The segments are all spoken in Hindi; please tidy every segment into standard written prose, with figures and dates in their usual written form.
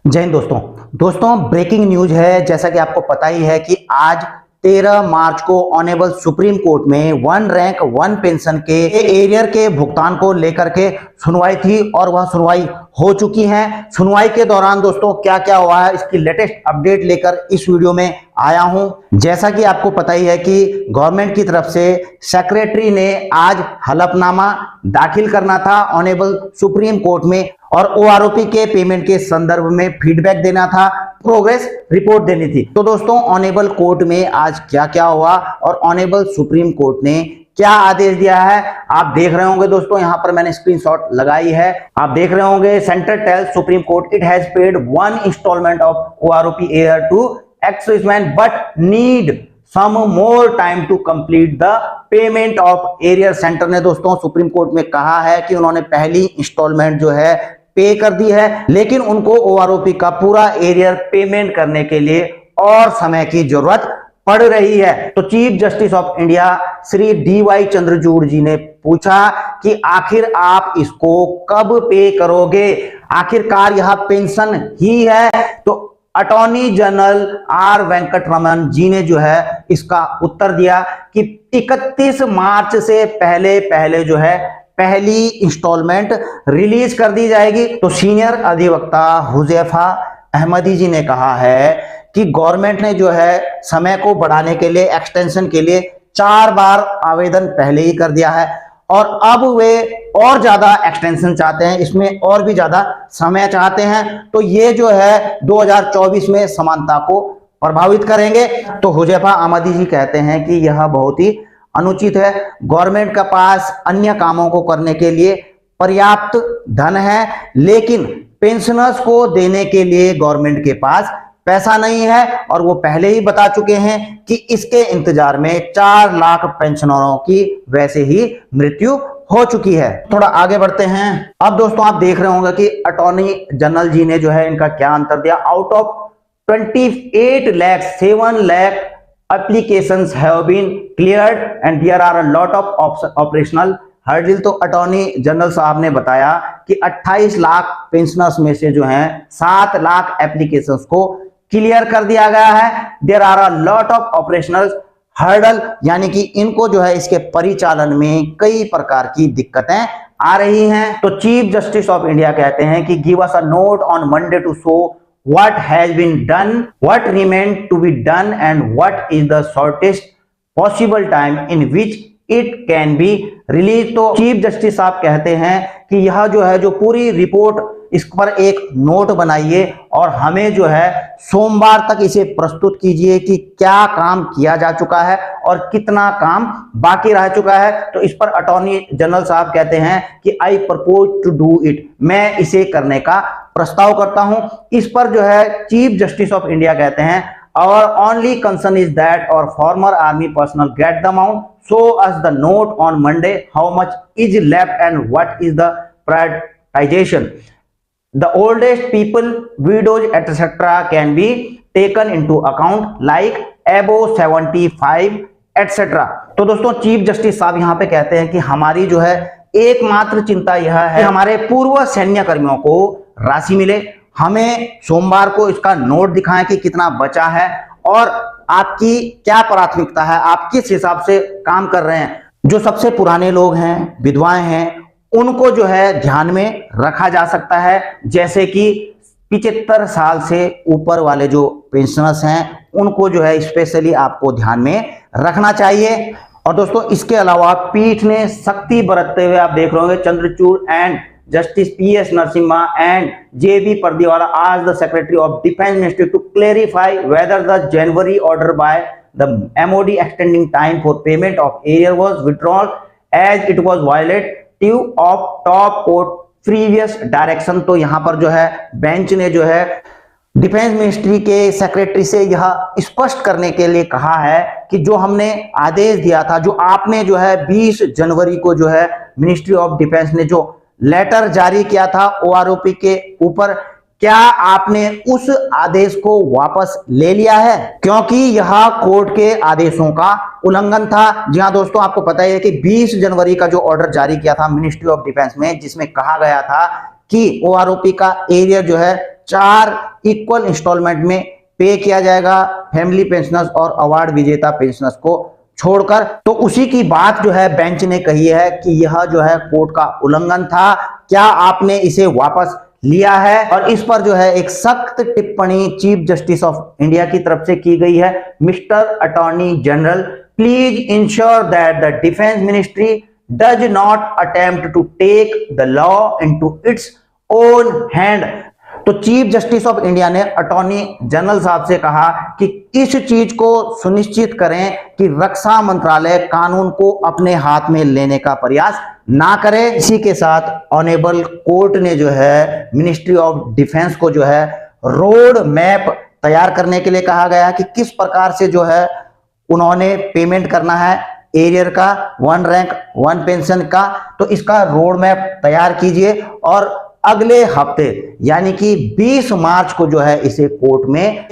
जय हिंद दोस्तों ब्रेकिंग न्यूज है। जैसा कि आपको पता ही है कि आज 13 मार्च को ऑनेबल सुप्रीम कोर्ट में वन रैंक वन पेंशन के एरियर के भुगतान को लेकर के सुनवाई थी और वह सुनवाई हो चुकी है। सुनवाई के दौरान दोस्तों क्या क्या हुआ है इसकी लेटेस्ट अपडेट लेकर इस वीडियो में आया हूं। जैसा कि आपको पता ही है कि गवर्नमेंट की तरफ से सेक्रेटरी ने आज हलफनामा दाखिल करना था ऑनेबल सुप्रीम कोर्ट में और ओआरओपी के पेमेंट के संदर्भ में फीडबैक देना था, प्रोग्रेस रिपोर्ट देनी थी। तो दोस्तों ऑनेबल कोर्ट में आज क्या क्या हुआ और ऑनेबल सुप्रीम कोर्ट ने क्या आदेश दिया है आप देख रहे होंगे। दोस्तों यहां पर मैंने स्क्रीनशॉट लगाई है, आप देख रहे होंगे। Centre tells Supreme Court it has paid one instalment of OROP arrear to ex-serviceman but need some more time to complete the payment of arrear. Centre ने दोस्तों सुप्रीम कोर्ट में कहा है कि उन्होंने पहली इंस्टॉलमेंट जो है पे कर दी है, लेकिन उनको ओआरओपी का पूरा एरियर पेमेंट करने के लिए और समय की जरूरत पड़ रही है। तो chief justice of India Shri D Y. Chandrachud ji ने पूछा कि आखिर आप इसको कब पे करोगे, आखिरकार यह पेंशन ही है। तो अटॉर्नी जनरल आर वेंकटरमन जी ने जो है इसका उत्तर दिया कि 31 मार्च से पहले जो है पहली इंस्टॉलमेंट रिलीज कर दी जाएगी। तो सीनियर अधिवक्ता हुजैफा अहमदी जी ने कहा है कि गवर्नमेंट ने जो है समय को बढ़ाने के लिए एक्सटेंशन के लिए 4 बार आवेदन पहले ही कर दिया है और अब वे और ज्यादा एक्सटेंशन चाहते हैं, इसमें और भी ज्यादा समय चाहते हैं। तो ये जो है 2024 में समानता को प्रभावित करेंगे। तो हुजैफा अहमदी जी कहते हैं कि यह बहुत ही अनुचित है। गवर्नमेंट के पास अन्य कामों को करने के लिए पर्याप्त धन है, लेकिन पेंशनर्स को देने के लिए गवर्नमेंट के पास पैसा नहीं है और वो पहले ही बता चुके हैं कि इसके इंतजार में 4 लाख पेंशनरों की वैसे ही मृत्यु हो चुकी है। थोड़ा आगे बढ़ते हैं। अब दोस्तों आप देख रहे होंगे कि अटॉर्नी जनरल जी ने जो है इनका क्या अंतर दिया। Out of 28 lakh 7 lakh applications have been cleared and there are a lot of operational hurdle। तो अटॉर्नी जनरल साहब ने बताया कि 28 लाख पेंशनर्स में से जो हैं 7 लाख एप्लीकेशंस को क्लियर कर दिया गया है। There are a lot of operational hurdle, यानी कि इनको जो है इसके परिचालन में कई प्रकार की दिक्कतें आ रही हैं। तो चीफ जस्टिस ऑफ इंडिया कहते हैं कि give us a note on Monday to show what has been done, what remains to be done and what is the shortest possible time in which it can be released। तो चीफ जस्टिस साहब कहते हैं कि यह जो है जो पूरी रिपोर्ट इस पर एक नोट बनाइए और हमें जो है सोमवार तक इसे प्रस्तुत कीजिए कि क्या काम किया जा चुका है और कितना काम बाकी रह चुका है। तो इस पर अटॉर्नी जनरल साहब कहते हैं कि I propose to do it, मैं इसे करने का प्रस्ताव करता हूं। इस पर जो है चीफ जस्टिस ऑफ इंडिया कहते हैं और ओनली कंसर्न इज दैट और farmer army personnel get the amount, show us the note on Monday how much is left and what is the prioritisation. The oldest people, widows, etc. can be taken into account like above 75, etc. तो दोस्तों चीफ जस्टिस साहब यहाँ पे कहते हैं कि हमारी जो है एकमात्र चिंता यह है कि हमारे पूर्व सैन्य कर्मियों को राशि मिले। हमें सोमवार को इसका नोट दिखाएं कि कितना बचा है और आपकी क्या प्राथमिकता है, आप किस हिसाब से काम कर रहे हैं। जो सबसे पुराने लोग हैं, विधवाएं हैं, उनको जो है ध्यान में रखा जा सकता है। जैसे कि 75 साल से ऊपर वाले जो पेंशनर्स हैं उनको जो है स्पेशली आपको ध्यान में रखना चाहिए। और दोस्तों इसके अलावा पीठ ने सख्ती बरतते हुए आप देख रहे होंगे Chandrachud and justice P S. Narasimha and J B. Pardiwala आज the secretary of defence ministry to clarify whether the January order by the MOD extending time for payment of arrear was withdrawn as it was violate of top court previous direction. तो यहां पर जो है बेंच ने जो है डिफेंस मिनिस्ट्री के सेक्रेटरी से यह स्पष्ट करने के लिए कहा है कि जो हमने आदेश दिया था, जो आपने जो है 20 जनवरी को जो है मिनिस्ट्री ऑफ डिफेंस ने जो लेटर जारी किया था ओआरओपी के ऊपर, क्या आपने उस आदेश को वापस ले लिया है, क्योंकि यह कोर्ट के आदेशों का उल्लंघन था। जी हाँ दोस्तों, आपको पता है कि 20 जनवरी का जो ऑर्डर जारी किया था मिनिस्ट्री ऑफ डिफेंस में, जिसमें कहा गया था कि ओआरओपी का एरिया जो है 4 इक्वल इंस्टॉलमेंट में पे किया जाएगा फैमिली पेंशनर्स और अवार्ड विजेता पेंशनर्स को छोड़कर। तो उसी की बात जो है बेंच ने कही है कि यह जो है कोर्ट का उल्लंघन था, क्या आपने इसे वापस लिया है। और इस पर जो है एक सख्त टिप्पणी चीफ जस्टिस ऑफ इंडिया की तरफ से की गई है। Mister attorney general, please ensure that the defence ministry does not attempt to take the law into its own hand. तो चीफ जस्टिस ऑफ इंडिया ने अटॉर्नी जनरल साहब से कहा कि इस चीज को सुनिश्चित करें कि रक्षा मंत्रालय कानून को अपने हाथ में लेने का प्रयास ना करे। इसी के साथ ऑनेबल कोर्ट ने जो है मिनिस्ट्री ऑफ डिफेंस को जो है रोड मैप तैयार करने के लिए कहा गया कि किस प्रकार से जो है उन्होंने पेमेंट करना है एरियर का, 1 रैंक 1 पेंशन का। तो इसका रोड मैप तैयार कीजिए और अगले हफ्ते यानी कि 20 मार्च को जो है इसे कोर्ट में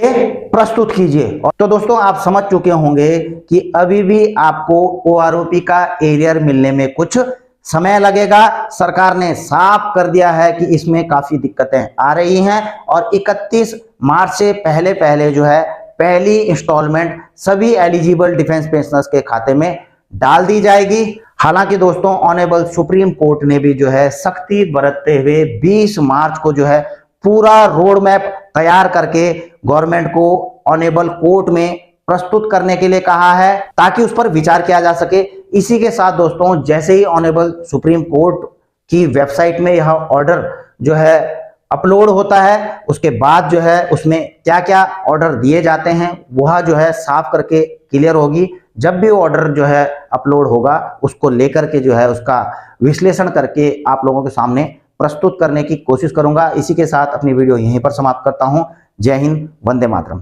प्रस्तुत कीजिए। तो दोस्तों आप समझ चुके होंगे कि अभी भी आपको ओआरओपी का एरियर मिलने में कुछ समय लगेगा। सरकार ने साफ कर दिया है कि इसमें काफी दिक्कतें आ रही हैं और 31 मार्च से पहले जो है पहली इंस्टॉलमेंट सभी एलिजिबल डिफेंस पेंशनर्स के खाते में डाल दी जाएगी। हालांकि दोस्तों ऑनेबल सुप्रीम कोर्ट ने भी जो है सख्ती बरतते हुए 20 मार्च को जो है पूरा रोड मैप तैयार करके गवर्नमेंट को ऑनेबल कोर्ट में प्रस्तुत करने के लिए कहा है ताकि उस पर विचार किया जा सके। इसी के साथ दोस्तों जैसे ही ऑनेबल सुप्रीम कोर्ट की वेबसाइट में यह ऑर्डर जो है अपलोड होता है, उसके बाद जो है उसमें क्या क्या ऑर्डर दिए जाते हैं वह जो है साफ करके क्लियर होगी। जब भी ऑर्डर जो है अपलोड होगा उसको लेकर के जो है उसका विश्लेषण करके आप लोगों के सामने प्रस्तुत करने की कोशिश करूंगा। इसी के साथ अपनी वीडियो यहीं पर समाप्त करता हूं। जय हिंद, वंदे मातरम।